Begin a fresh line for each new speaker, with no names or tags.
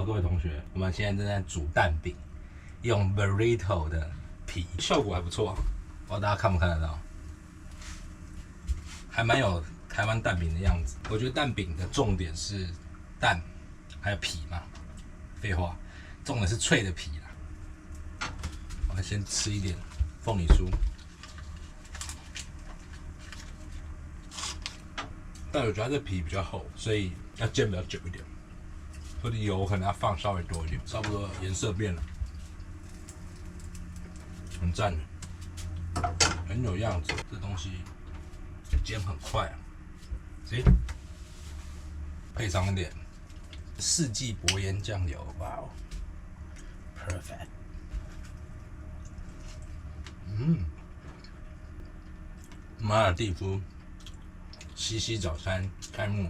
好，各位同学，我们现在正在煮蛋饼，用 burrito 的皮，效果还不错，不知道大家看不看得到，还蛮有台湾蛋饼的样子。我觉得蛋饼的重点是蛋，还有皮嘛。废话，重点是脆的皮啦。我们先吃一点凤梨酥，但我觉得它这皮比较厚，所以要煎比较久一点。所以油可能要放稍微多一点，差不多颜色变了，很赞，很有样子。这东西煎很快啊，行，配上一点四季薄盐酱油，哇哦 ，perfect。马尔地夫西西早餐开幕。